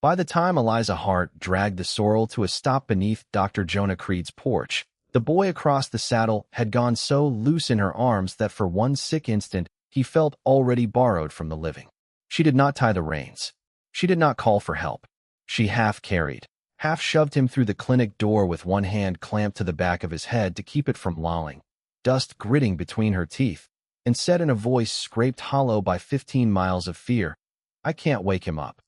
By the time Eliza Hart dragged the sorrel to a stop beneath Dr. Jonah Creed's porch, the boy across the saddle had gone so loose in her arms that for one sick instant he felt already borrowed from the living. She did not tie the reins. She did not call for help. She half-carried, half-shoved him through the clinic door with one hand clamped to the back of his head to keep it from lolling, dust gritting between her teeth, and said in a voice scraped hollow by 15 miles of fear, "I can't wake him up."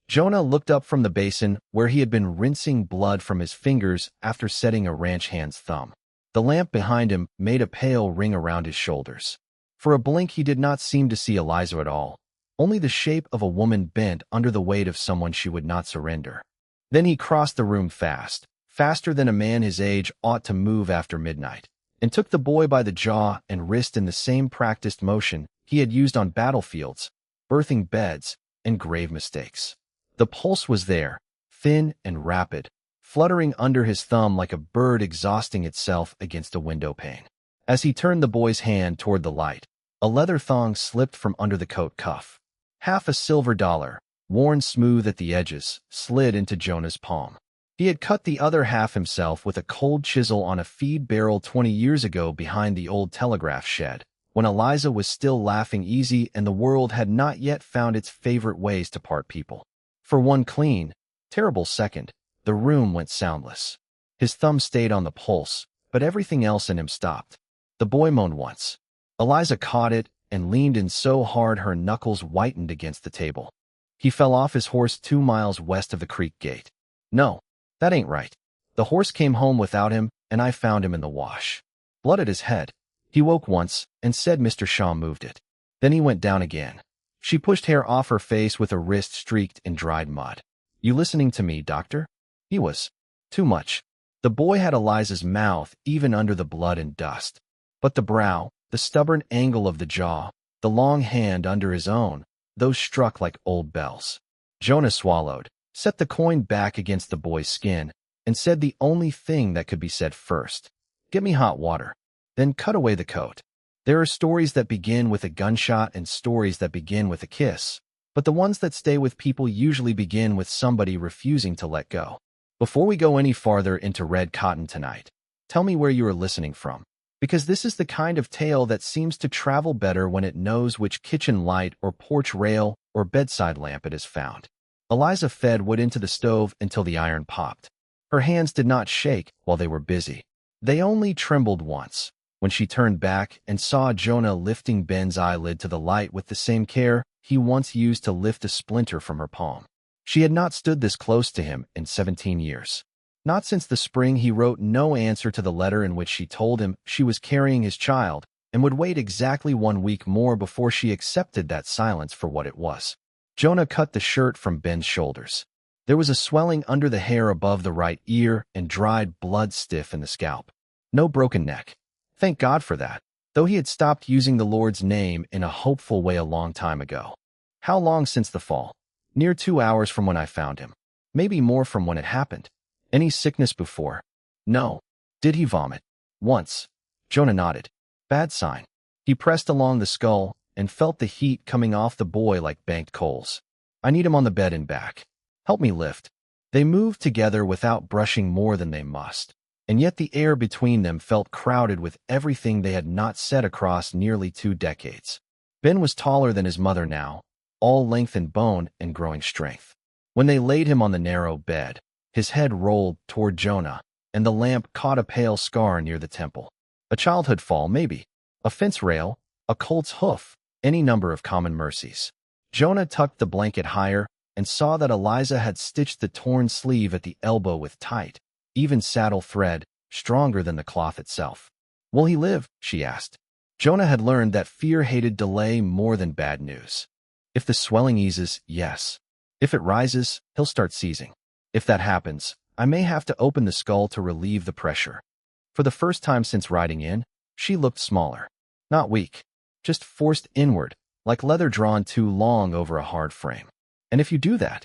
Jonah looked up from the basin where he had been rinsing blood from his fingers after setting a ranch hand's thumb. The lamp behind him made a pale ring around his shoulders. For a blink he did not seem to see Eliza at all, only the shape of a woman bent under the weight of someone she would not surrender. Then he crossed the room fast, faster than a man his age ought to move after midnight, and took the boy by the jaw and wrist in the same practiced motion he had used on battlefields, birthing beds, and grave mistakes. The pulse was there, thin and rapid, fluttering under his thumb like a bird exhausting itself against a window pane. As he turned the boy's hand toward the light, a leather thong slipped from under the coat cuff. Half a silver dollar, worn smooth at the edges, slid into Jonah's palm. He had cut the other half himself with a cold chisel on a feed barrel 20 years ago behind the old telegraph shed, when Eliza was still laughing easy and the world had not yet found its favorite ways to part people. For one clean, terrible second, the room went soundless. His thumb stayed on the pulse, but everything else in him stopped. The boy moaned once. Eliza caught it and leaned in so hard her knuckles whitened against the table. He fell off his horse 2 miles west of the creek gate. "No, that ain't right. The horse came home without him, and I found him in the wash. Blood at his head." He woke once and said Mr. Shaw moved it. Then he went down again. She pushed hair off her face with a wrist streaked in dried mud. "You listening to me, doctor?" He was. Too much. The boy had Eliza's mouth even under the blood and dust. But the brow, the stubborn angle of the jaw, the long hand under his own, those struck like old bells. Jonah swallowed, set the coin back against the boy's skin, and said the only thing that could be said first. "Get me hot water." Then cut away the coat. There are stories that begin with a gunshot and stories that begin with a kiss, but the ones that stay with people usually begin with somebody refusing to let go. Before we go any farther into red cotton tonight, tell me where you are listening from, because this is the kind of tale that seems to travel better when it knows which kitchen light or porch rail or bedside lamp it has found. Eliza fed wood into the stove until the iron popped. Her hands did not shake while they were busy. They only trembled once, when she turned back and saw Jonah lifting Ben's eyelid to the light with the same care he once used to lift a splinter from her palm. She had not stood this close to him in 17 years. Not since the spring he wrote no answer to the letter in which she told him she was carrying his child and would wait exactly 1 week more before she accepted that silence for what it was. Jonah cut the shirt from Ben's shoulders. There was a swelling under the hair above the right ear and dried blood stiff in the scalp. No broken neck. Thank God for that, though he had stopped using the Lord's name in a hopeful way a long time ago. How long since the fall? Near 2 hours from when I found him. Maybe more from when it happened. Any sickness before? No. Did he vomit? Once. Jonah nodded. Bad sign. He pressed along the skull and felt the heat coming off the boy like banked coals. "I need him on the bed and back. Help me lift." They moved together without brushing more than they must, and yet the air between them felt crowded with everything they had not said across nearly 2 decades. Ben was taller than his mother now, all length and bone and growing strength. When they laid him on the narrow bed, his head rolled toward Jonah, and the lamp caught a pale scar near the temple. A childhood fall, maybe. A fence rail, a colt's hoof, any number of common mercies. Jonah tucked the blanket higher and saw that Eliza had stitched the torn sleeve at the elbow with tight, even saddle thread, stronger than the cloth itself. "Will he live?" she asked. Jonah had learned that fear hated delay more than bad news. If the swelling eases, yes. If it rises, he'll start seizing. If that happens, I may have to open the skull to relieve the pressure. For the first time since riding in, she looked smaller. Not weak, just forced inward, like leather drawn too long over a hard frame. And if you do that,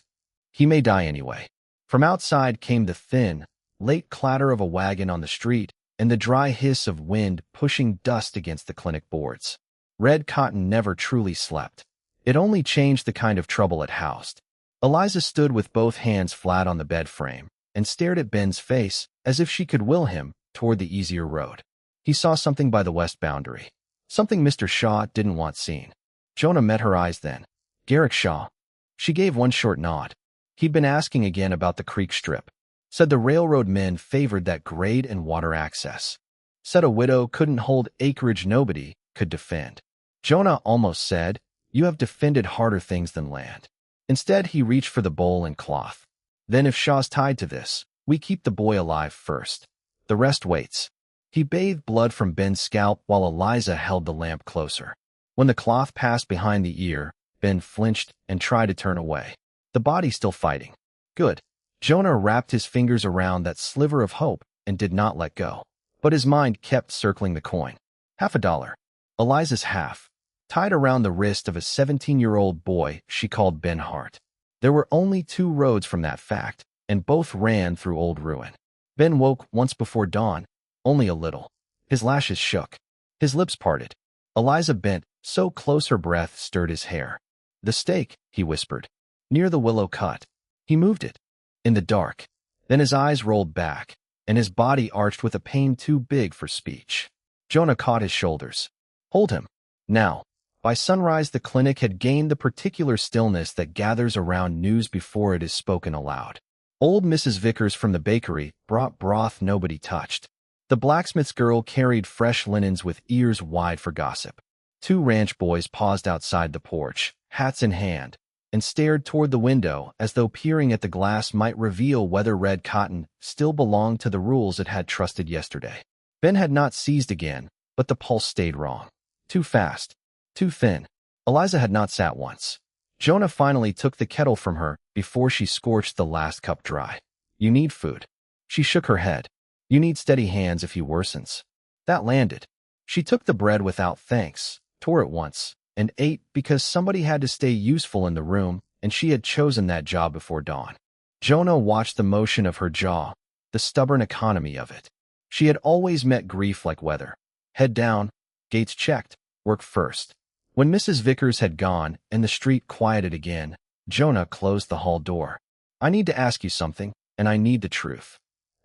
he may die anyway. From outside came the thin, late clatter of a wagon on the street and the dry hiss of wind pushing dust against the clinic boards. Red cotton never truly slept. It only changed the kind of trouble it housed. Eliza stood with both hands flat on the bed frame and stared at Ben's face as if she could will him toward the easier road. He saw something by the west boundary, something Mr. Shaw didn't want seen. Jonah met her eyes then. Garrick Shaw. She gave one short nod. He'd been asking again about the creek strip. Said the railroad men favored that grade and water access. Said a widow couldn't hold acreage nobody could defend. Jonah almost said, "You have defended harder things than land." Instead, he reached for the bowl and cloth. Then if Shaw's tied to this, we keep the boy alive first. The rest waits. He bathed blood from Ben's scalp while Eliza held the lamp closer. When the cloth passed behind the ear, Ben flinched and tried to turn away. The body still fighting. Good. Jonah wrapped his fingers around that sliver of hope and did not let go. But his mind kept circling the coin. $50. Eliza's half. Tied around the wrist of a 17-year-old boy she called Ben Hart. There were only 2 roads from that fact, and both ran through old ruin. Ben woke once before dawn, only a little. His lashes shook. His lips parted. Eliza bent, so close her breath stirred his hair. "The stake," he whispered. "Near the willow cut." He moved it. In the dark. Then his eyes rolled back, and his body arched with a pain too big for speech. Jonah caught his shoulders. "Hold him. Now." By sunrise, the clinic had gained the particular stillness that gathers around news before it is spoken aloud. Old Mrs. Vickers from the bakery brought broth nobody touched. The blacksmith's girl carried fresh linens with ears wide for gossip. 2 ranch boys paused outside the porch, hats in hand, and stared toward the window as though peering at the glass might reveal whether red cotton still belonged to the rules it had trusted yesterday. Ben had not seized again, but the pulse stayed wrong. Too fast. Too thin. Eliza had not sat once. Jonah finally took the kettle from her before she scorched the last cup dry. "You need food." She shook her head. "You need steady hands if he worsens." That landed. She took the bread without thanks, tore it once, and ate because somebody had to stay useful in the room, and she had chosen that job before dawn. Jonah watched the motion of her jaw, the stubborn economy of it. She had always met grief like weather. Head down, gates checked, work first. When Mrs. Vickers had gone and the street quieted again, Jonah closed the hall door. "I need to ask you something, and I need the truth."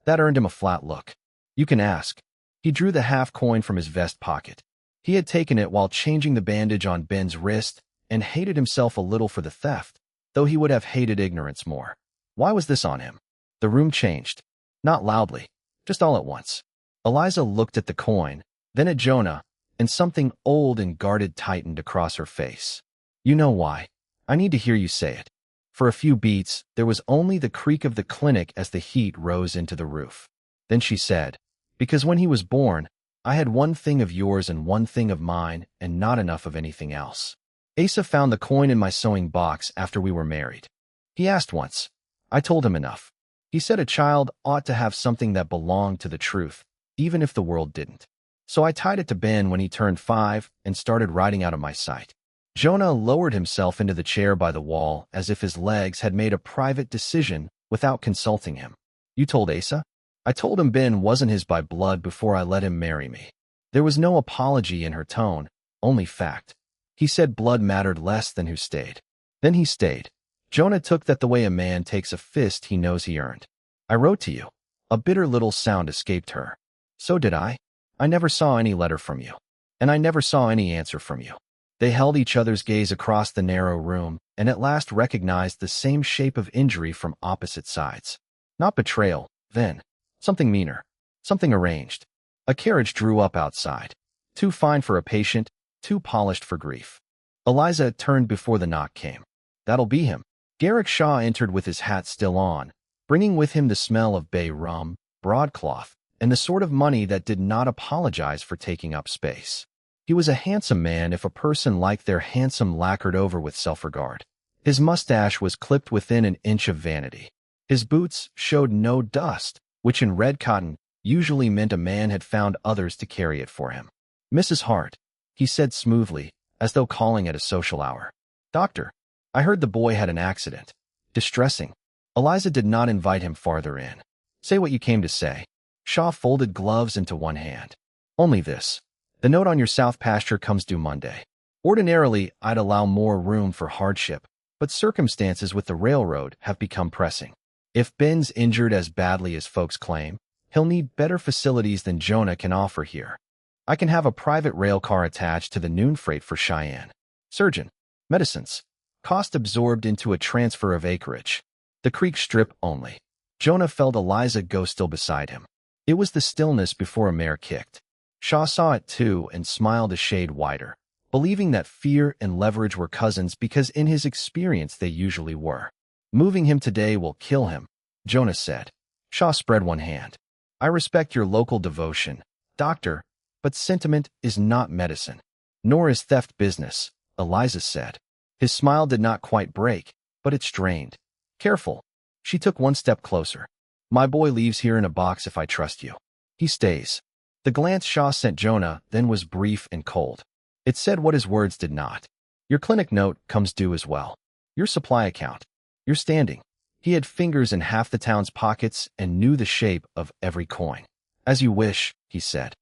That earned him a flat look. "You can ask." He drew the half-coin from his vest pocket. He had taken it while changing the bandage on Ben's wrist and hated himself a little for the theft, though he would have hated ignorance more. Why was this on him? The room changed. Not loudly, just all at once. Eliza looked at the coin, then at Jonah, and something old and guarded tightened across her face. "You know why. I need to hear you say it." For a few beats, there was only the creak of the clinic as the heat rose into the roof. Then she said, "Because when he was born, I had one thing of yours and one thing of mine and not enough of anything else. Asa found the coin in my sewing box after we were married. He asked once. I told him enough. He said a child ought to have something that belonged to the truth, even if the world didn't. So I tied it to Ben when he turned 5 and started riding out of my sight." Jonah lowered himself into the chair by the wall as if his legs had made a private decision without consulting him. "You told Asa?" "I told him Ben wasn't his by blood before I let him marry me." There was no apology in her tone, only fact. He said blood mattered less than who stayed. Then he stayed. Jonah took that the way a man takes a fist he knows he earned. "I wrote to you." A bitter little sound escaped her. "So did I. I never saw any letter from you. And I never saw any answer from you." They held each other's gaze across the narrow room and at last recognized the same shape of injury from opposite sides. Not betrayal, then. Something meaner. Something arranged. A carriage drew up outside. Too fine for a patient, too polished for grief. Eliza turned before the knock came. "That'll be him." Garrick Shaw entered with his hat still on, bringing with him the smell of bay rum, broadcloth, and the sort of money that did not apologize for taking up space. He was a handsome man if a person liked their handsome lacquered over with self-regard. His mustache was clipped within an inch of vanity. His boots showed no dust, which in red cotton usually meant a man had found others to carry it for him. "Mrs. Hart," he said smoothly, as though calling at a social hour. "Doctor, I heard the boy had an accident. Distressing." Eliza did not invite him farther in. "Say what you came to say." Shaw folded gloves into one hand. "Only this. The note on your south pasture comes due Monday. Ordinarily, I'd allow more room for hardship, but circumstances with the railroad have become pressing. If Ben's injured as badly as folks claim, he'll need better facilities than Jonah can offer here. I can have a private rail car attached to the noon freight for Cheyenne. Surgeon. Medicines. Cost absorbed into a transfer of acreage. The creek strip only. Jonah felt Eliza go still beside him. It was the stillness before a mare kicked. Shaw saw it too and smiled a shade wider, believing that fear and leverage were cousins because in his experience they usually were. Moving him today will kill him, Jonah said. Shaw spread one hand. I respect your local devotion, doctor, but sentiment is not medicine. Nor is theft business, Eliza said. His smile did not quite break, but it strained. Careful. She took one step closer. My boy leaves here in a box if I trust you. He stays. The glance Shaw sent Jonah then was brief and cold. It said what his words did not. Your clinic note comes due as well. Your supply account. Your standing. He had fingers in half the town's pockets and knew the shape of every coin. As you wish, he said.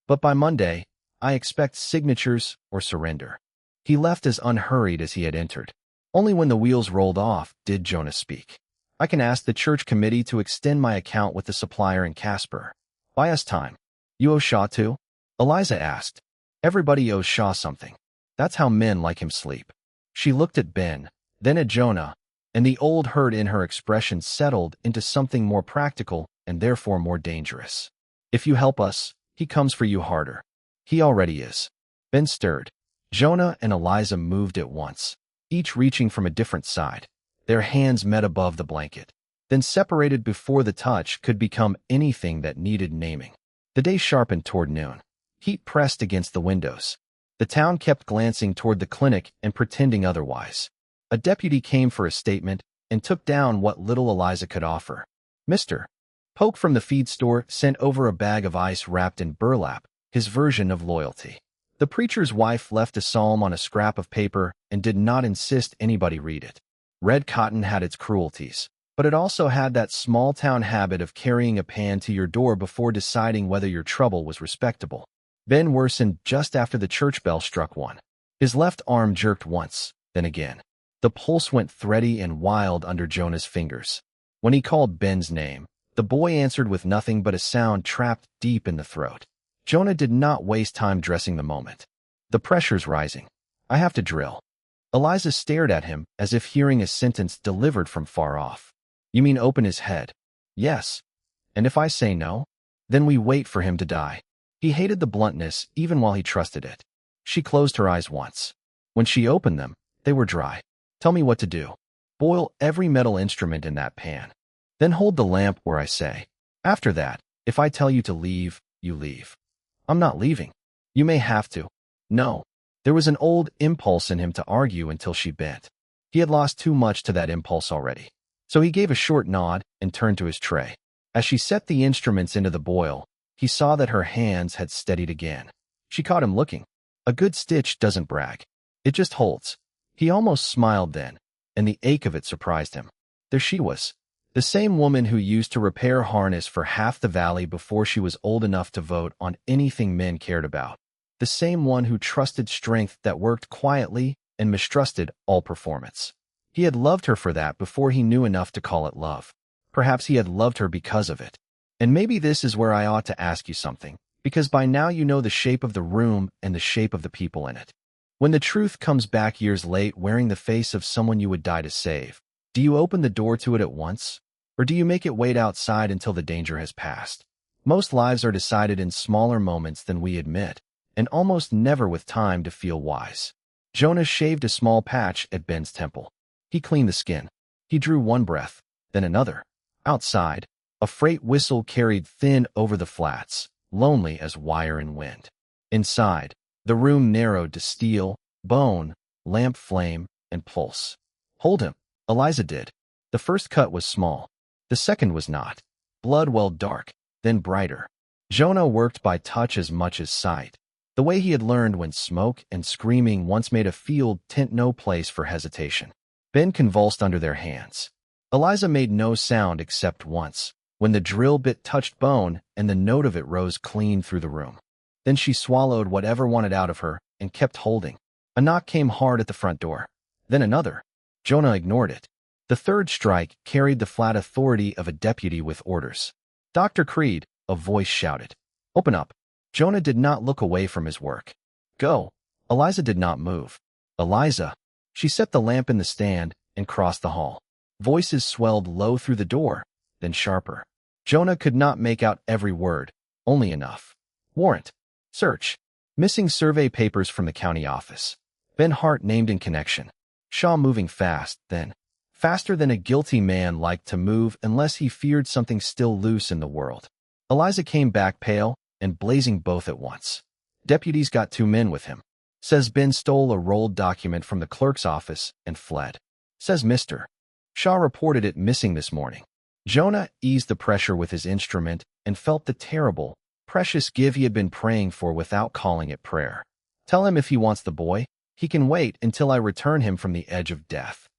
But by Monday, I expect signatures or surrender. He left as unhurried as he had entered. Only when the wheels rolled off did Jonah speak. I can ask the church committee to extend my account with the supplier in Casper. Buy us time. You owe Shaw too? Eliza asked. Everybody owes Shaw something. That's how men like him sleep. She looked at Ben, then at Jonah, and the old hurt in her expression settled into something more practical and therefore more dangerous. If you help us, he comes for you harder. He already is. Ben stirred. Jonah and Eliza moved at once, each reaching from a different side. Their hands met above the blanket, then separated before the touch could become anything that needed naming. The day sharpened toward noon. Heat pressed against the windows. The town kept glancing toward the clinic and pretending otherwise. A deputy came for a statement and took down what little Eliza could offer. Mr. Polk from the feed store sent over a bag of ice wrapped in burlap, his version of loyalty. The preacher's wife left a psalm on a scrap of paper and did not insist anybody read it. Red cotton had its cruelties, but it also had that small-town habit of carrying a pan to your door before deciding whether your trouble was respectable. Ben worsened just after the church bell struck one. His left arm jerked once, then again. The pulse went thready and wild under Jonah's fingers. When he called Ben's name, the boy answered with nothing but a sound trapped deep in the throat. Jonah did not waste time dressing the moment. The pressure's rising. I have to drill. Eliza stared at him as if hearing a sentence delivered from far off. You mean open his head? Yes. And if I say no? Then we wait for him to die. He hated the bluntness even while he trusted it. She closed her eyes once. When she opened them, they were dry. Tell me what to do. Boil every metal instrument in that pan. Then hold the lamp where I say. After that, if I tell you to leave, you leave. I'm not leaving. You may have to. No. There was an old impulse in him to argue until she bent. He had lost too much to that impulse already. So he gave a short nod and turned to his tray. As she set the instruments into the boil, he saw that her hands had steadied again. She caught him looking. A good stitch doesn't brag. It just holds. He almost smiled then, and the ache of it surprised him. There she was, the same woman who used to repair harness for half the valley before she was old enough to vote on anything men cared about. The same one who trusted strength that worked quietly and mistrusted all performance. He had loved her for that before he knew enough to call it love. Perhaps he had loved her because of it. And maybe this is where I ought to ask you something, because by now you know the shape of the room and the shape of the people in it. When the truth comes back years late wearing the face of someone you would die to save, do you open the door to it at once? Or do you make it wait outside until the danger has passed? Most lives are decided in smaller moments than we admit, and almost never with time to feel wise. Jonah shaved a small patch at Ben's temple. He cleaned the skin. He drew one breath, then another. Outside, a freight whistle carried thin over the flats, lonely as wire in wind. Inside, the room narrowed to steel, bone, lamp flame, and pulse. Hold him, Eliza did. The first cut was small. The second was not. Blood welled dark, then brighter. Jonah worked by touch as much as sight, the way he had learned when smoke and screaming once made a field tent no place for hesitation. Ben convulsed under their hands. Eliza made no sound except once, when the drill bit touched bone and the note of it rose clean through the room. Then she swallowed whatever wanted out of her and kept holding. A knock came hard at the front door. Then another. Jonah ignored it. The third strike carried the flat authority of a deputy with orders. "Dr. Creed," a voice shouted. "Open up." Jonah did not look away from his work. "Go." Eliza did not move. "Eliza." She set the lamp in the stand and crossed the hall. Voices swelled low through the door, then sharper. Jonah could not make out every word, only enough. "Warrant. Search. Missing survey papers from the county office. Ben Hart named in connection. Shaw moving fast, then. Faster than a guilty man liked to move unless he feared something still loose in the world." Eliza came back pale and blazing both at once. "Deputies got 2 men with him. Says Ben stole a rolled document from the clerk's office and fled. Says Mr. Shaw reported it missing this morning." Jonah eased the pressure with his instrument and felt the terrible, precious give he had been praying for without calling it prayer. "Tell him if he wants the boy, he can wait until I return him from the edge of death."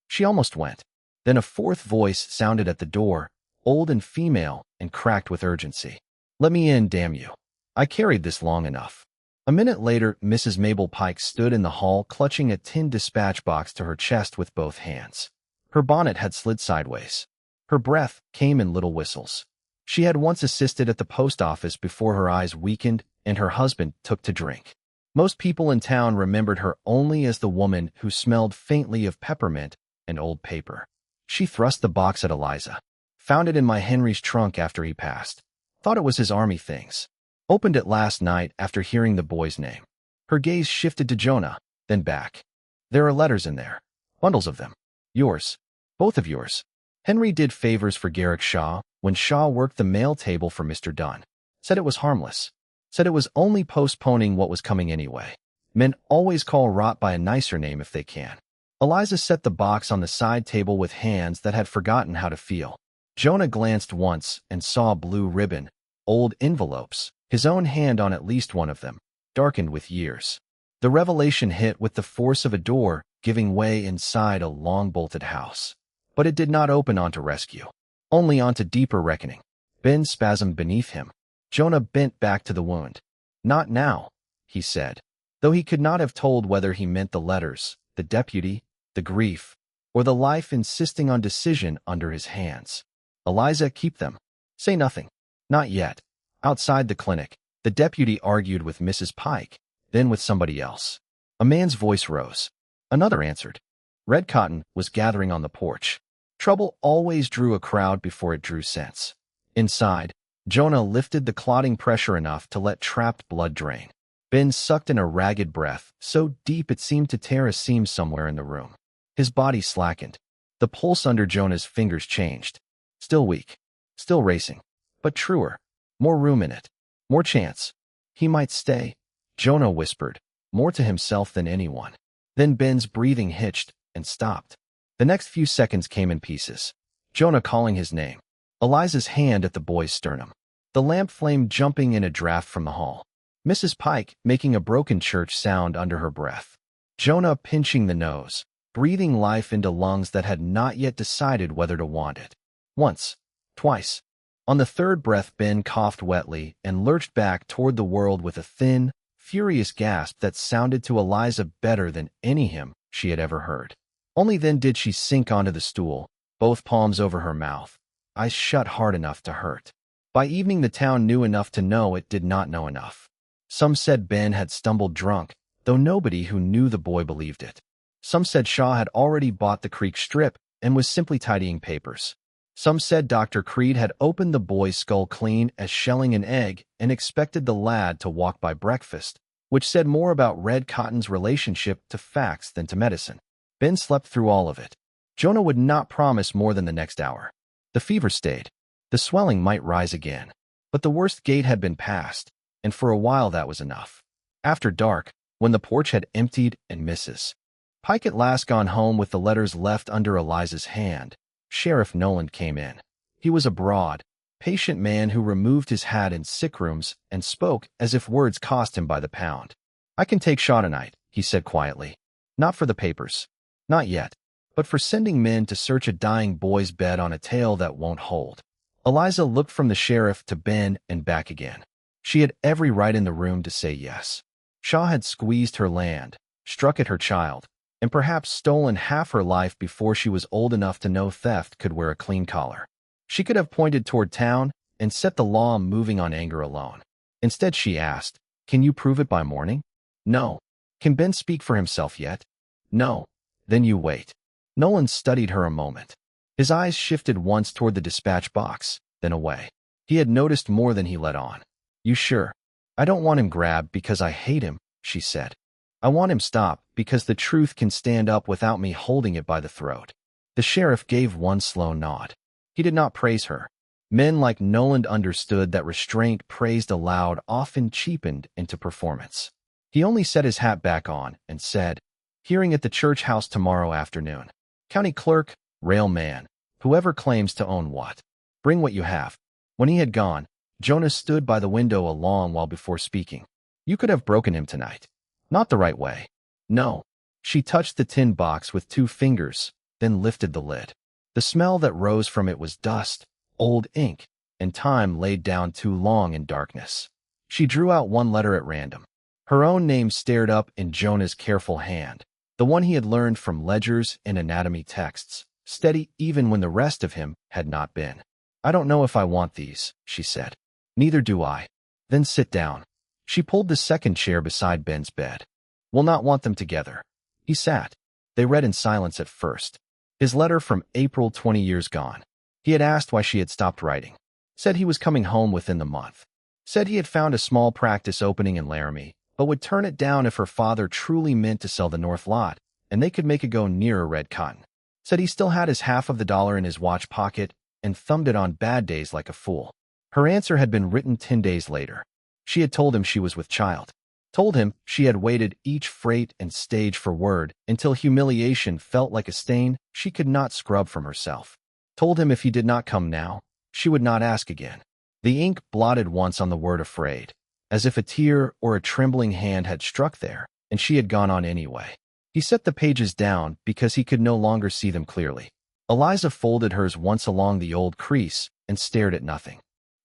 She almost went. Then a fourth voice sounded at the door, old and female, and cracked with urgency. "Let me in, damn you. I carried this long enough." A minute later, Mrs. Mabel Pike stood in the hall clutching a tin dispatch box to her chest with both hands. Her bonnet had slid sideways. Her breath came in little whistles. She had once assisted at the post office before her eyes weakened and her husband took to drink. Most people in town remembered her only as the woman who smelled faintly of peppermint and old paper. She thrust the box at Eliza. "Found it in my Henry's trunk after he passed. Thought it was his army things. Opened it last night after hearing the boy's name." Her gaze shifted to Jonah, then back. "There are letters in there. Bundles of them. Yours. Both of yours. Henry did favors for Garrick Shaw when Shaw worked the mail table for Mr. Dunn. Said it was harmless. Said it was only postponing what was coming anyway. Men always call rot by a nicer name if they can." Eliza set the box on the side table with hands that had forgotten how to feel. Jonah glanced once and saw a blue ribbon, old envelopes, his own hand on at least one of them, darkened with years. The revelation hit with the force of a door giving way inside a long-bolted house. But it did not open onto rescue, only onto deeper reckoning. Ben spasmed beneath him. Jonah bent back to the wound. "Not now," he said, though he could not have told whether he meant the letters, the deputy, the grief, or the life insisting on decision under his hands. "Eliza, keep them. Say nothing. Not yet." Outside the clinic, the deputy argued with Mrs. Pike, then with somebody else. A man's voice rose. Another answered. Red cotton was gathering on the porch. Trouble always drew a crowd before it drew sense. Inside, Jonah lifted the clotting pressure enough to let trapped blood drain. Ben sucked in a ragged breath, so deep it seemed to tear a seam somewhere in the room. His body slackened. The pulse under Jonah's fingers changed. Still weak. Still racing. But truer. More room in it. More chance. He might stay. Jonah whispered, more to himself than anyone. Then Ben's breathing hitched and stopped. The next few seconds came in pieces. Jonah calling his name. Eliza's hand at the boy's sternum. The lamp flame jumping in a draft from the hall. Mrs. Pike making a broken church sound under her breath. Jonah pinching the nose, breathing life into lungs that had not yet decided whether to want it. Once. Twice. On the third breath, Ben coughed wetly and lurched back toward the world with a thin, furious gasp that sounded to Eliza better than any hymn she had ever heard. Only then did she sink onto the stool, both palms over her mouth, eyes shut hard enough to hurt. By evening the town knew enough to know it did not know enough. Some said Ben had stumbled drunk, though nobody who knew the boy believed it. Some said Shaw had already bought the creek strip and was simply tidying papers. Some said Dr. Creed had opened the boy's skull clean as shelling an egg and expected the lad to walk by breakfast, which said more about Red Cotton's relationship to facts than to medicine. Ben slept through all of it. Jonah would not promise more than the next hour. The fever stayed. The swelling might rise again. But the worst gate had been passed, and for a while that was enough. After dark, when the porch had emptied and Mrs. Pike at last gone home with the letters left under Eliza's hand, Sheriff Noland came in. He was a broad, patient man who removed his hat in sick rooms and spoke as if words cost him by the pound. "I can take Shaw tonight," he said quietly. "Not for the papers. Not yet. But for sending men to search a dying boy's bed on a tale that won't hold." Eliza looked from the sheriff to Ben and back again. She had every right in the room to say yes. Shaw had squeezed her land, struck at her child, and perhaps stolen half her life before she was old enough to know theft could wear a clean collar. She could have pointed toward town and set the law moving on anger alone. Instead, she asked, "Can you prove it by morning?" "No." "Can Ben speak for himself yet?" "No." "Then you wait." Nolan studied her a moment. His eyes shifted once toward the dispatch box, then away. He had noticed more than he let on. "You sure?" "I don't want him grabbed because I hate him," she said. "I want him stopped because the truth can stand up without me holding it by the throat." The sheriff gave one slow nod. He did not praise her. Men like Nolan understood that restraint praised aloud often cheapened into performance. He only set his hat back on and said, "Hearing at the church house tomorrow afternoon. County clerk, railman, whoever claims to own what. Bring what you have." When he had gone, Jonah stood by the window a long while before speaking. "You could have broken him tonight. Not the right way." "No." She touched the tin box with 2 fingers, then lifted the lid. The smell that rose from it was dust, old ink, and time laid down too long in darkness. She drew out one letter at random. Her own name stared up in Jonah's careful hand, the one he had learned from ledgers and anatomy texts, steady even when the rest of him had not been. "I don't know if I want these," she said. "Neither do I." "Then sit down." She pulled the second chair beside Ben's bed. "We'll not want them together." He sat. They read in silence at first. His letter from April 20 years gone. He had asked why she had stopped writing. Said he was coming home within the month. Said he had found a small practice opening in Laramie, but would turn it down if her father truly meant to sell the north lot, and they could make it go nearer red cotton. Said he still had his half of the dollar in his watch pocket and thumbed it on bad days like a fool. Her answer had been written 10 days later. She had told him she was with child. Told him she had waited each freight and stage for word until humiliation felt like a stain she could not scrub from herself. Told him if he did not come now, she would not ask again. The ink blotted once on the word afraid, as if a tear or a trembling hand had struck there, and she had gone on anyway. He set the pages down because he could no longer see them clearly. Eliza folded hers once along the old crease and stared at nothing.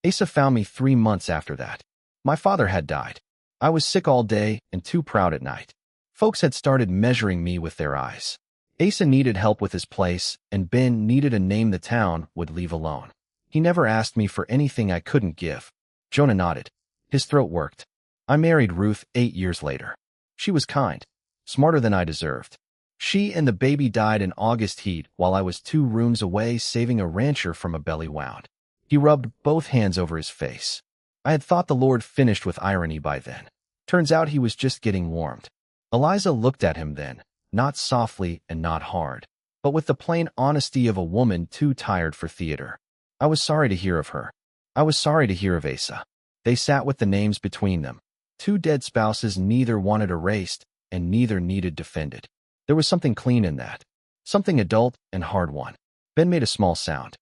"Asa found me 3 months after that. My father had died. I was sick all day and too proud at night. Folks had started measuring me with their eyes. Asa needed help with his place, and Ben needed a name the town would leave alone. He never asked me for anything I couldn't give." Jonah nodded. His throat worked. "I married Ruth 8 years later. She was kind, smarter than I deserved. She and the baby died in August heat while I was 2 rooms away saving a rancher from a belly wound." He rubbed both hands over his face. "I had thought the Lord finished with irony by then. Turns out he was just getting warmed." Eliza looked at him then, not softly and not hard, but with the plain honesty of a woman too tired for theater. "I was sorry to hear of her. I was sorry to hear of Asa." They sat with the names between them. 2 dead spouses neither wanted erased and neither needed defended. There was something clean in that. Something adult and hard-won. Ben made a small sound.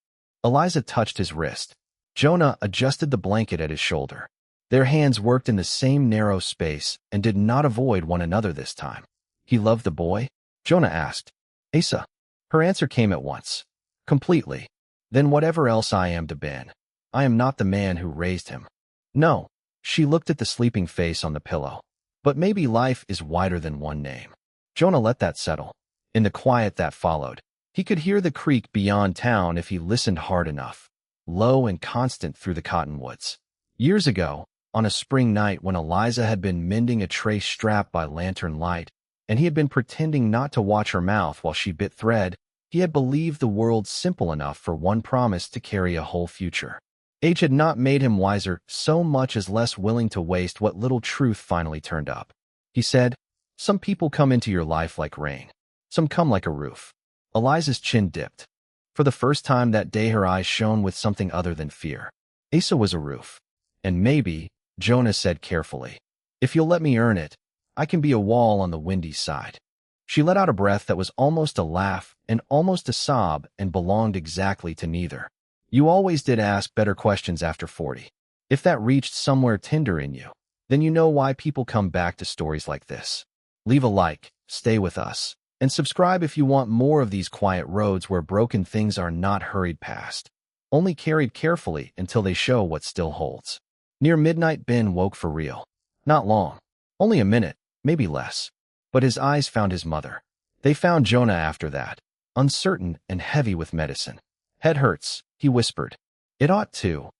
Eliza touched his wrist. Jonah adjusted the blanket at his shoulder. Their hands worked in the same narrow space and did not avoid one another this time. "He loved the boy?" Jonah asked. "Asa." Her answer came at once. "Completely. Then whatever else I am to Ben, I am not the man who raised him." "No." She looked at the sleeping face on the pillow. "But maybe life is wider than one name." Jonah let that settle. In the quiet that followed, he could hear the creek beyond town if he listened hard enough, low and constant through the cottonwoods. Years ago, on a spring night when Eliza had been mending a trace strap by lantern light, and he had been pretending not to watch her mouth while she bit thread, he had believed the world simple enough for one promise to carry a whole future. Age had not made him wiser so much as less willing to waste what little truth finally turned up. He said, "Some people come into your life like rain. Some come like a roof." Eliza's chin dipped. For the first time that day her eyes shone with something other than fear. Asa was a roof. "And maybe," Jonah said carefully, "if you'll let me earn it, I can be a wall on the windy side." She let out a breath that was almost a laugh and almost a sob and belonged exactly to neither. "You always did ask better questions after 40. If that reached somewhere tender in you, then you know why people come back to stories like this. Leave a like, stay with us, and subscribe if you want more of these quiet roads where broken things are not hurried past, only carried carefully until they show what still holds." Near midnight, Ben woke for real. Not long. Only a minute, maybe less. But his eyes found his mother. They found Jonah after that, uncertain and heavy with medicine. Head hurts, he whispered. It ought to,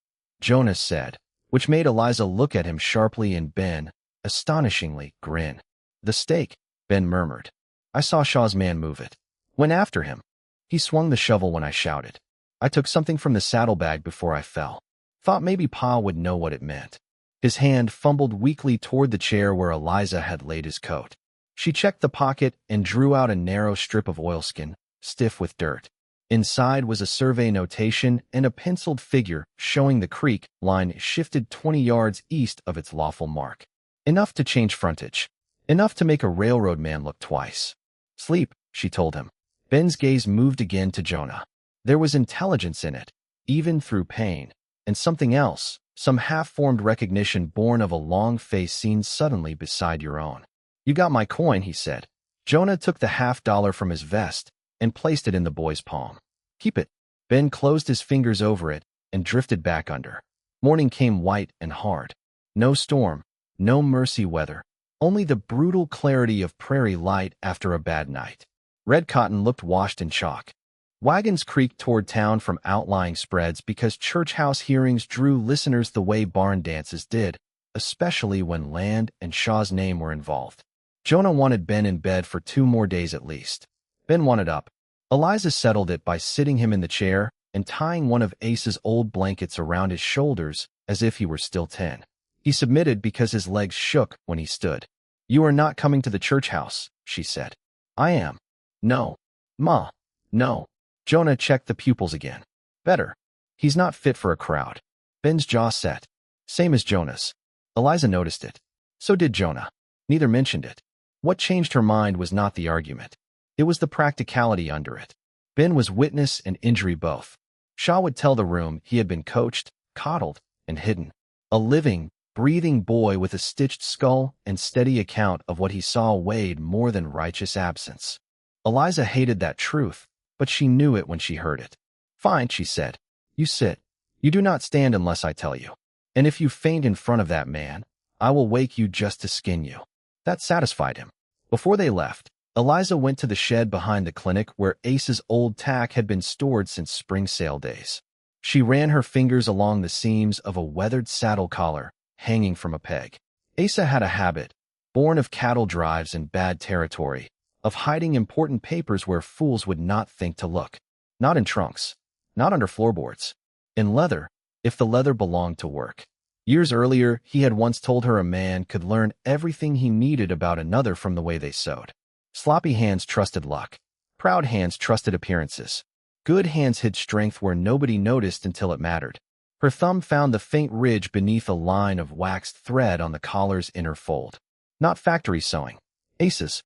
Jonah said, which made Eliza look at him sharply and Ben, astonishingly, grin. The stake, Ben murmured. I saw Shaw's man move it. Went after him. He swung the shovel when I shouted. I took something from the saddlebag before I fell. Thought maybe Pa would know what it meant. His hand fumbled weakly toward the chair where Eliza had laid his coat. She checked the pocket and drew out a narrow strip of oilskin, stiff with dirt. Inside was a survey notation and a penciled figure showing the creek line shifted 20 yards east of its lawful mark. Enough to change frontage. Enough to make a railroad man look twice. Sleep, she told him. Ben's gaze moved again to Jonah. There was intelligence in it, even through pain, and something else, some half-formed recognition born of a long face seen suddenly beside your own. You got my coin, he said. Jonah took the $50 from his vest and placed it in the boy's palm. Keep it. Ben closed his fingers over it and drifted back under. Morning came white and hard. No storm, no mercy weather, only the brutal clarity of prairie light after a bad night. Red cotton looked washed in chalk. Wagons creaked toward town from outlying spreads because church house hearings drew listeners the way barn dances did, especially when land and Shaw's name were involved. Jonah wanted Ben in bed for 2 more days at least. Ben wanted up. Eliza settled it by sitting him in the chair and tying one of Asa's old blankets around his shoulders as if he were still 10. He submitted because his legs shook when he stood. You are not coming to the church house, she said. I am. No. Ma. No. Jonah checked the pupils again. Better. He's not fit for a crowd. Ben's jaw set. Same as Jonah's. Eliza noticed it. So did Jonah. Neither mentioned it. What changed her mind was not the argument. It was the practicality under it. Ben was witness and injury both. Shaw would tell the room he had been coached, coddled, and hidden. A living, breathing boy with a stitched skull and steady account of what he saw weighed more than righteous absence. Eliza hated that truth, but she knew it when she heard it. Fine, she said. You sit. You do not stand unless I tell you. And if you faint in front of that man, I will wake you just to skin you. That satisfied him. Before they left, Eliza went to the shed behind the clinic where Asa's old tack had been stored since spring sale days. She ran her fingers along the seams of a weathered saddle collar hanging from a peg. Asa had a habit, born of cattle drives and bad territory, of hiding important papers where fools would not think to look. Not in trunks, not under floorboards. In leather, if the leather belonged to work. Years earlier, he had once told her a man could learn everything he needed about another from the way they sewed. Sloppy hands trusted luck. Proud hands trusted appearances. Good hands hid strength where nobody noticed until it mattered. Her thumb found the faint ridge beneath a line of waxed thread on the collar's inner fold. Not factory sewing. Asa's.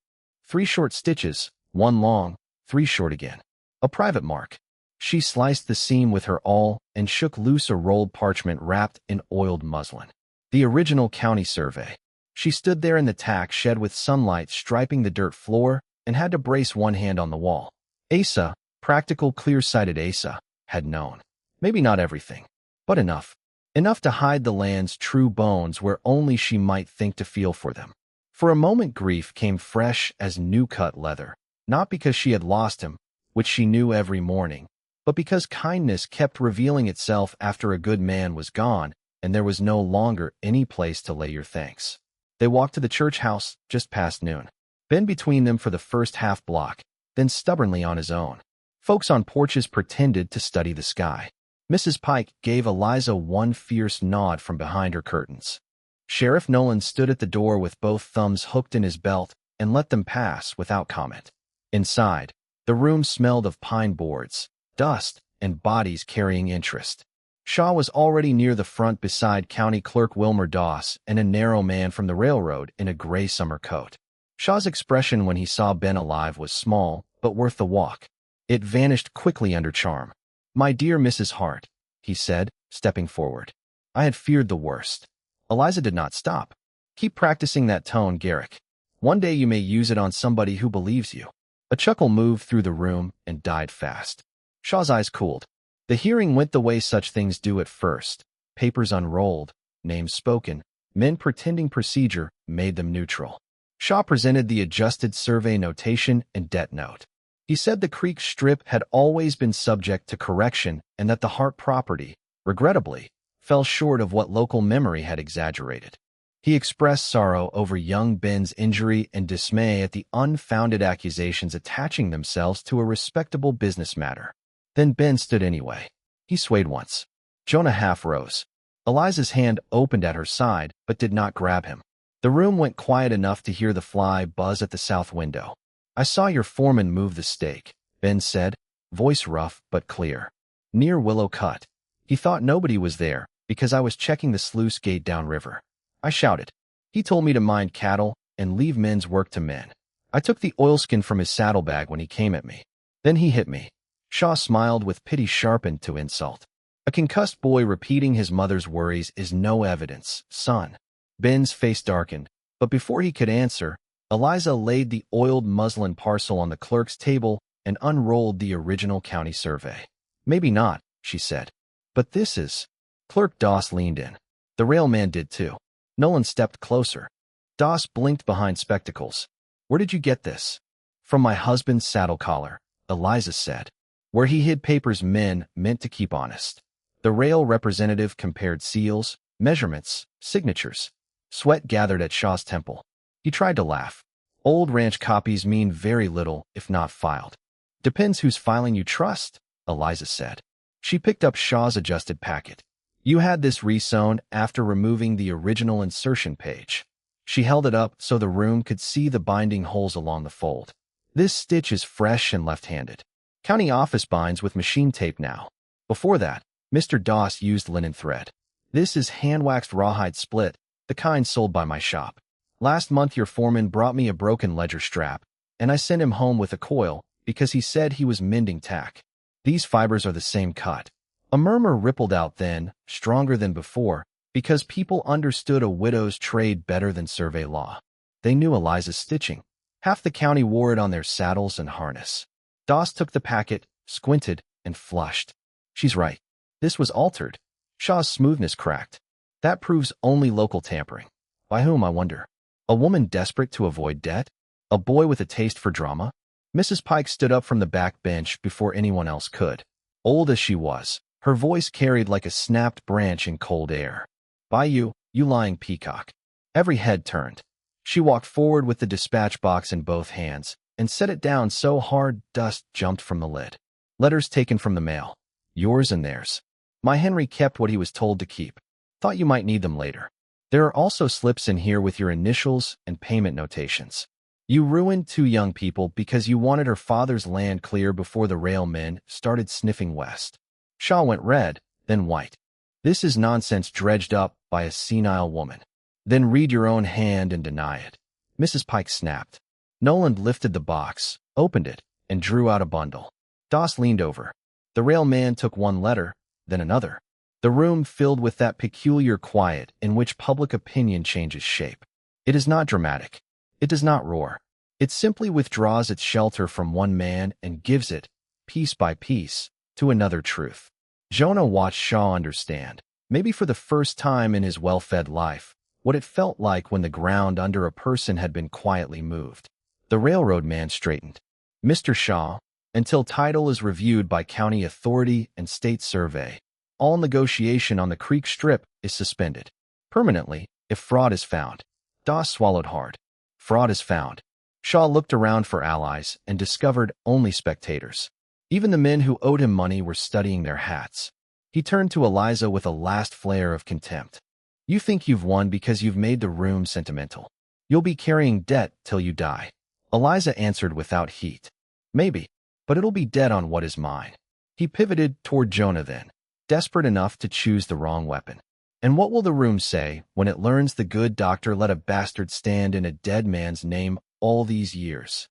3 short stitches, 1 long, 3 short again. A private mark. She sliced the seam with her awl and shook loose a rolled parchment wrapped in oiled muslin. The original county survey. She stood there in the tack shed with sunlight striping the dirt floor and had to brace one hand on the wall. Asa, practical, clear-sighted Asa, had known. Maybe not everything, but enough. Enough to hide the land's true bones where only she might think to feel for them. For a moment grief came fresh as new-cut leather, not because she had lost him, which she knew every morning, but because kindness kept revealing itself after a good man was gone and there was no longer any place to lay your thanks. They walked to the church house just past noon. Ben between them for the first half block, then stubbornly on his own. Folks on porches pretended to study the sky. Mrs. Pike gave Eliza one fierce nod from behind her curtains. Sheriff Nolan stood at the door with both thumbs hooked in his belt and let them pass without comment. Inside, the room smelled of pine boards, dust, and bodies carrying interest. Shaw was already near the front beside County Clerk Wilmer Doss and a narrow man from the railroad in a gray summer coat. Shaw's expression when he saw Ben alive was small, but worth the walk. It vanished quickly under charm. "My dear Mrs. Hart," he said, stepping forward. "I had feared the worst." Eliza did not stop. "Keep practicing that tone, Garrick. One day you may use it on somebody who believes you." A chuckle moved through the room and died fast. Shaw's eyes cooled. The hearing went the way such things do at first. Papers unrolled, names spoken, men pretending procedure made them neutral. Shaw presented the adjusted survey notation and debt note. He said the creek strip had always been subject to correction and that the Hart property, regrettably, fell short of what local memory had exaggerated. He expressed sorrow over young Ben's injury and dismay at the unfounded accusations attaching themselves to a respectable business matter. Then Ben stood anyway. He swayed once. Jonah half rose. Eliza's hand opened at her side, but did not grab him. The room went quiet enough to hear the fly buzz at the south window. "I saw your foreman move the stake," Ben said, voice rough but clear. "Near Willow Cut. He thought nobody was there, because I was checking the sluice gate downriver. I shouted. He told me to mind cattle and leave men's work to men. I took the oilskin from his saddlebag when he came at me. Then he hit me." Shaw smiled with pity sharpened to insult. "A concussed boy repeating his mother's worries is no evidence, son." Ben's face darkened, but before he could answer, Eliza laid the oiled muslin parcel on the clerk's table and unrolled the original county survey. "Maybe not," she said. "But this is—" Clerk Doss leaned in. The railman did too. Nolan stepped closer. Doss blinked behind spectacles. "Where did you get this?" "From my husband's saddle collar," Eliza said. "Where he hid papers men meant to keep honest." The rail representative compared seals, measurements, signatures. Sweat gathered at Shaw's temple. He tried to laugh. "Old ranch copies mean very little if not filed." "Depends whose filing you trust," Eliza said. She picked up Shaw's adjusted packet. "You had this re-sewn after removing the original insertion page." She held it up so the room could see the binding holes along the fold. "This stitch is fresh and left-handed. County office binds with machine tape now. Before that, Mr. Doss used linen thread. This is hand-waxed rawhide split, the kind sold by my shop. Last month your foreman brought me a broken ledger strap, and I sent him home with a coil because he said he was mending tack. These fibers are the same cut." A murmur rippled out then, stronger than before, because people understood a widow's trade better than survey law. They knew Eliza's stitching. Half the county wore it on their saddles and harness. Doss took the packet, squinted, and flushed. "She's right. This was altered." Shaw's smoothness cracked. "That proves only local tampering. By whom, I wonder? A woman desperate to avoid debt? A boy with a taste for drama?" Mrs. Pike stood up from the back bench before anyone else could. Old as she was, her voice carried like a snapped branch in cold air. "By you, you lying peacock." Every head turned. She walked forward with the dispatch box in both hands and set it down so hard dust jumped from the lid. "Letters taken from the mail. Yours and theirs. My Henry kept what he was told to keep. Thought you might need them later. There are also slips in here with your initials and payment notations. You ruined two young people because you wanted her father's land clear before the railmen started sniffing west." Shaw went red, then white. "This is nonsense dredged up by a senile woman. Then read your own hand and deny it." Mrs. Pike snapped. Nolan lifted the box, opened it, and drew out a bundle. Doss leaned over. The railman took one letter, then another. The room filled with that peculiar quiet in which public opinion changes shape. It is not dramatic. It does not roar. It simply withdraws its shelter from one man and gives it, piece by piece, to another truth. Jonah watched Shaw understand, maybe for the first time in his well-fed life, what it felt like when the ground under a person had been quietly moved. The railroad man straightened. "Mr. Shaw, until title is reviewed by county authority and state survey, all negotiation on the creek strip is suspended. Permanently, if fraud is found." Doss swallowed hard. "Fraud is found." Shaw looked around for allies and discovered only spectators. Even the men who owed him money were studying their hats. He turned to Eliza with a last flare of contempt. "You think you've won because you've made the room sentimental. You'll be carrying debt till you die." Eliza answered without heat. "Maybe, but it'll be dead on what is mine." He pivoted toward Jonah then, desperate enough to choose the wrong weapon. "And what will the room say when it learns the good doctor let a bastard stand in a dead man's name all these years?"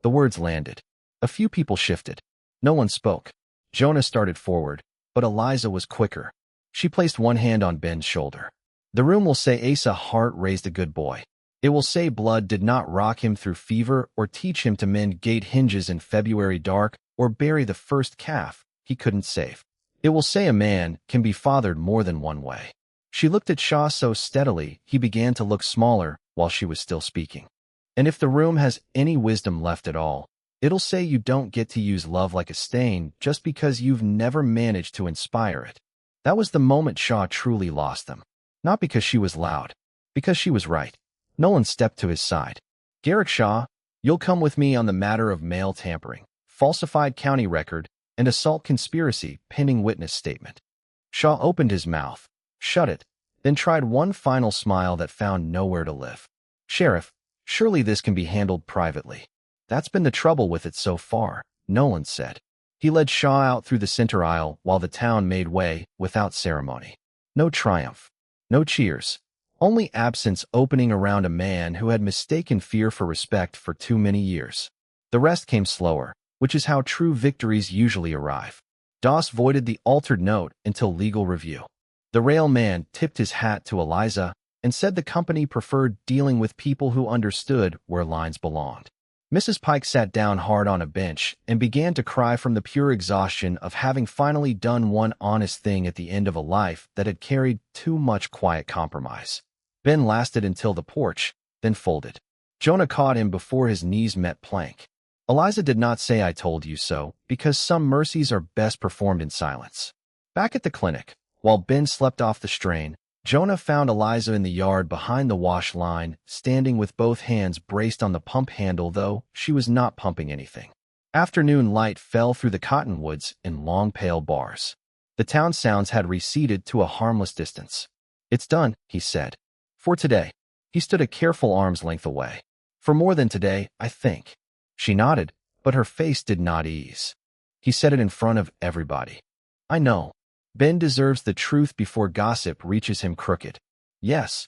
The words landed. A few people shifted. No one spoke. Jonah started forward, but Eliza was quicker. She placed one hand on Ben's shoulder. "The room will say Asa Hart raised a good boy. It will say blood did not rock him through fever or teach him to mend gate hinges in February dark or bury the first calf he couldn't save. It will say a man can be fathered more than one way." She looked at Shaw so steadily he began to look smaller while she was still speaking. And if the room has any wisdom left at all, it'll say you don't get to use love like a stain just because you've never managed to inspire it. That was the moment Shaw truly lost them. Not because she was loud, because she was right. Nolan stepped to his side. Garrick Shaw, you'll come with me on the matter of mail tampering, falsified county record, and assault conspiracy pending witness statement. Shaw opened his mouth, shut it, then tried one final smile that found nowhere to live. Sheriff, surely this can be handled privately. That's been the trouble with it so far, Nolan said. He led Shaw out through the center aisle while the town made way without ceremony. No triumph. No cheers. Only absence opening around a man who had mistaken fear for respect for too many years. The rest came slower, which is how true victories usually arrive. Doss voided the altered note until legal review. The railman tipped his hat to Eliza and said the company preferred dealing with people who understood where lines belonged. Mrs. Pike sat down hard on a bench and began to cry from the pure exhaustion of having finally done one honest thing at the end of a life that had carried too much quiet compromise. Ben lasted until the porch, then folded. Jonah caught him before his knees met plank. Eliza did not say "I told you so," because some mercies are best performed in silence. Back at the clinic, while Ben slept off the strain, Jonah found Eliza in the yard behind the wash line, standing with both hands braced on the pump handle, though she was not pumping anything. Afternoon light fell through the cottonwoods in long pale bars. The town sounds had receded to a harmless distance. "It's done," he said. "For today." He stood a careful arm's length away. "For more than today, I think." She nodded, but her face did not ease. He said it in front of everybody. "I know. Ben deserves the truth before gossip reaches him crooked." "Yes."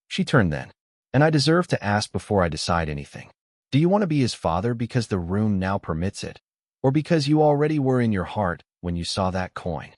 She turned then. "And I deserve to ask before I decide anything. Do you want to be his father because the room now permits it? Or because you already were in your heart when you saw that coin?"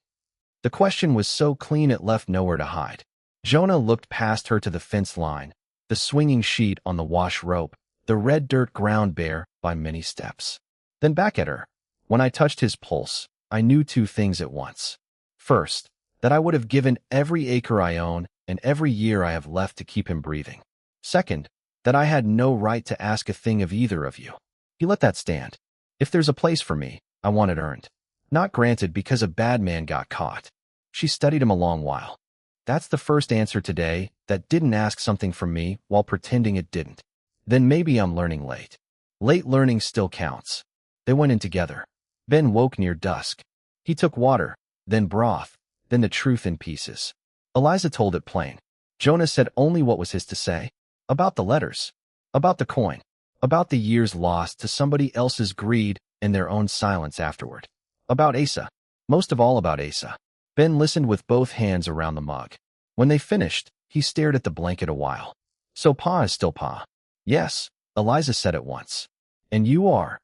The question was so clean it left nowhere to hide. Jonah looked past her to the fence line, the swinging sheet on the wash rope, the red dirt ground bare by many steps. Then back at her. "When I touched his pulse, I knew two things at once. First, that I would have given every acre I own and every year I have left to keep him breathing. Second, that I had no right to ask a thing of either of you." He let that stand. "If there's a place for me, I want it earned. Not granted because a bad man got caught." She studied him a long while. "That's the first answer today that didn't ask something from me while pretending it didn't. Then maybe I'm learning late. Late learning still counts." They went in together. Ben woke near dusk. He took water, then broth, then the truth in pieces. Eliza told it plain. Jonah said only what was his to say. About the letters. About the coin. About the years lost to somebody else's greed and their own silence afterward. About Asa. Most of all about Asa. Ben listened with both hands around the mug. When they finished, he stared at the blanket a while. "So Pa is still Pa?" "Yes," Eliza said at once. "And you are?"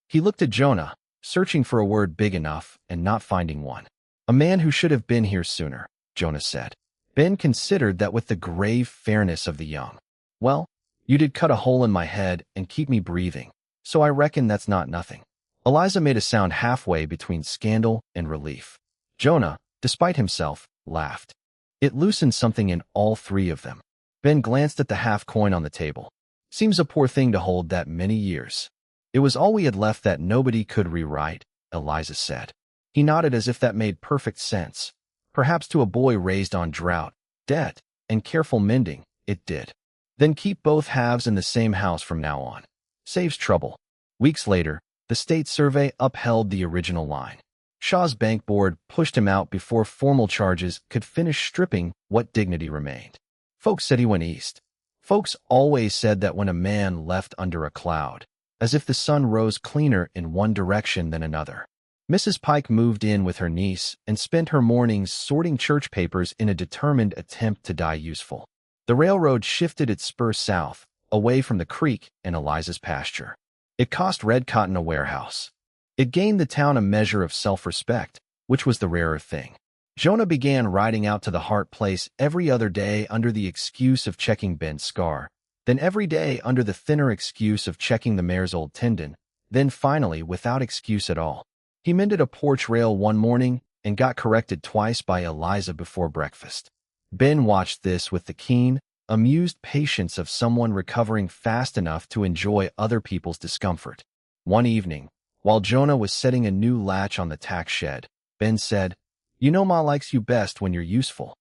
He looked at Jonah, searching for a word big enough and not finding one. "A man who should have been here sooner," Jonah said. Ben considered that with the grave fairness of the young. "Well, you did cut a hole in my head and keep me breathing, so I reckon that's not nothing." Eliza made a sound halfway between scandal and relief. Jonah, despite himself, laughed. It loosened something in all three of them. Ben glanced at the half coin on the table. "Seems a poor thing to hold that many years." "It was all we had left that nobody could rewrite," Eliza said. He nodded as if that made perfect sense. Perhaps to a boy raised on drought, debt, and careful mending, it did. Then keep both halves in the same house from now on. Saves trouble. Weeks later, the state survey upheld the original line. Shaw's bank board pushed him out before formal charges could finish stripping what dignity remained. Folks said he went east. Folks always said that when a man left under a cloud, as if the sun rose cleaner in one direction than another. Mrs. Pike moved in with her niece and spent her mornings sorting church papers in a determined attempt to die useful. The railroad shifted its spur south, away from the creek and Eliza's pasture. It cost Red Cotton a warehouse. It gained the town a measure of self-respect, which was the rarer thing. Jonah began riding out to the Hart place every other day under the excuse of checking Ben's scar, then every day under the thinner excuse of checking the mare's old tendon, then finally without excuse at all. He mended a porch rail one morning and got corrected twice by Eliza before breakfast. Ben watched this with the keen, amused patience of someone recovering fast enough to enjoy other people's discomfort. One evening, while Jonah was setting a new latch on the tack shed, Ben said, "You know Ma likes you best when you're useful."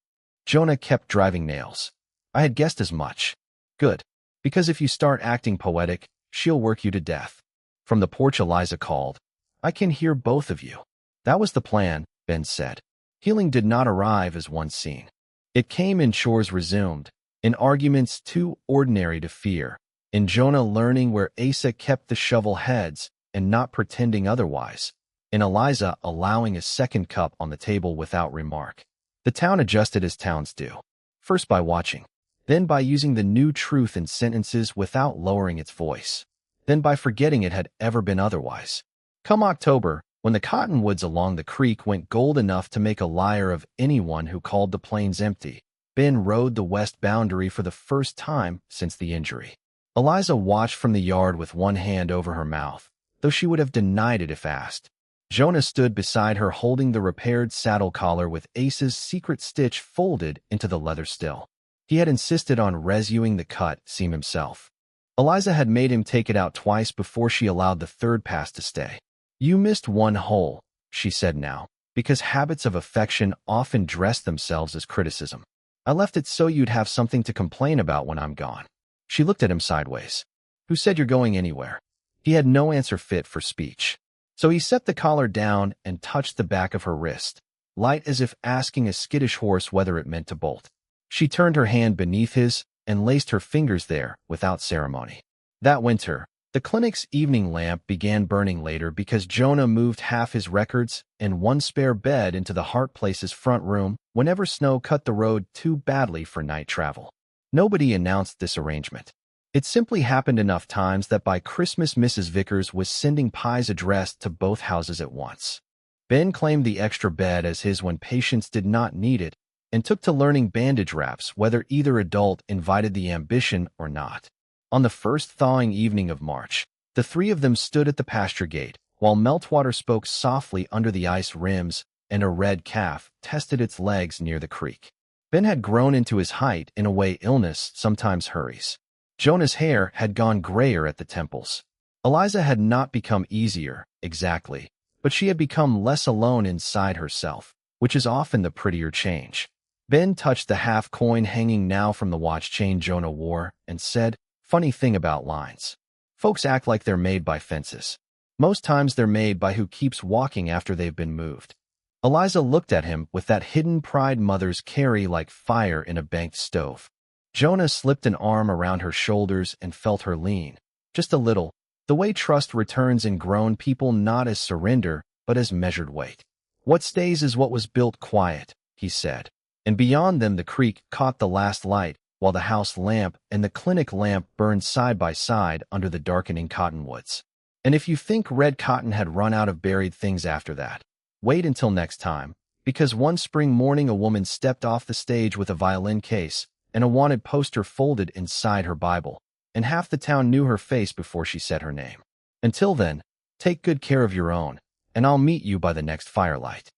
Jonah kept driving nails. "I had guessed as much." "Good. Because if you start acting poetic, she'll work you to death." From the porch Eliza called, "I can hear both of you." "That was the plan," Ben said. Healing did not arrive as once seen. It came in chores resumed, in arguments too ordinary to fear, in Jonah learning where Asa kept the shovel heads and not pretending otherwise, in Eliza allowing a second cup on the table without remark. The town adjusted as towns do, first by watching, then by using the new truth in sentences without lowering its voice, then by forgetting it had ever been otherwise. Come October, when the cottonwoods along the creek went gold enough to make a liar of anyone who called the plains empty, Ben rode the west boundary for the first time since the injury. Eliza watched from the yard with one hand over her mouth, though she would have denied it if asked. Jonah stood beside her holding the repaired saddle collar with Asa's secret stitch folded into the leather still. He had insisted on rescuing the cut seam himself. Eliza had made him take it out twice before she allowed the third pass to stay. "You missed one hole," she said now, because habits of affection often dress themselves as criticism. "I left it so you'd have something to complain about when I'm gone." She looked at him sideways. "Who said you're going anywhere?" He had no answer fit for speech. So he set the collar down and touched the back of her wrist, light as if asking a skittish horse whether it meant to bolt. She turned her hand beneath his and laced her fingers there without ceremony. That winter, the clinic's evening lamp began burning later because Jonah moved half his records and one spare bed into the Hart place's front room whenever snow cut the road too badly for night travel. Nobody announced this arrangement. It simply happened enough times that by Christmas Mrs. Vickers was sending pies addressed to both houses at once. Ben claimed the extra bed as his when patients did not need it and took to learning bandage wraps whether either adult invited the ambition or not. On the first thawing evening of March, the three of them stood at the pasture gate, while Meltwater spoke softly under the ice rims and a red calf tested its legs near the creek. Ben had grown into his height in a way illness sometimes hurries. Jonah's hair had gone grayer at the temples. Eliza had not become easier, exactly, but she had become less alone inside herself, which is often the prettier change. Ben touched the half coin hanging now from the watch chain Jonah wore and said, "Funny thing about lines. Folks act like they're made by fences. Most times they're made by who keeps walking after they've been moved." Eliza looked at him with that hidden pride mothers carry like fire in a banked stove. Jonah slipped an arm around her shoulders and felt her lean, just a little, the way trust returns in grown people not as surrender, but as measured weight. "What stays is what was built quiet," he said. And beyond them the creek caught the last light, while the house lamp and the clinic lamp burned side by side under the darkening cottonwoods. And if you think red cotton had run out of buried things after that, wait until next time, because one spring morning a woman stepped off the stage with a violin case and a wanted poster folded inside her Bible, and half the town knew her face before she said her name. Until then, take good care of your own, and I'll meet you by the next firelight.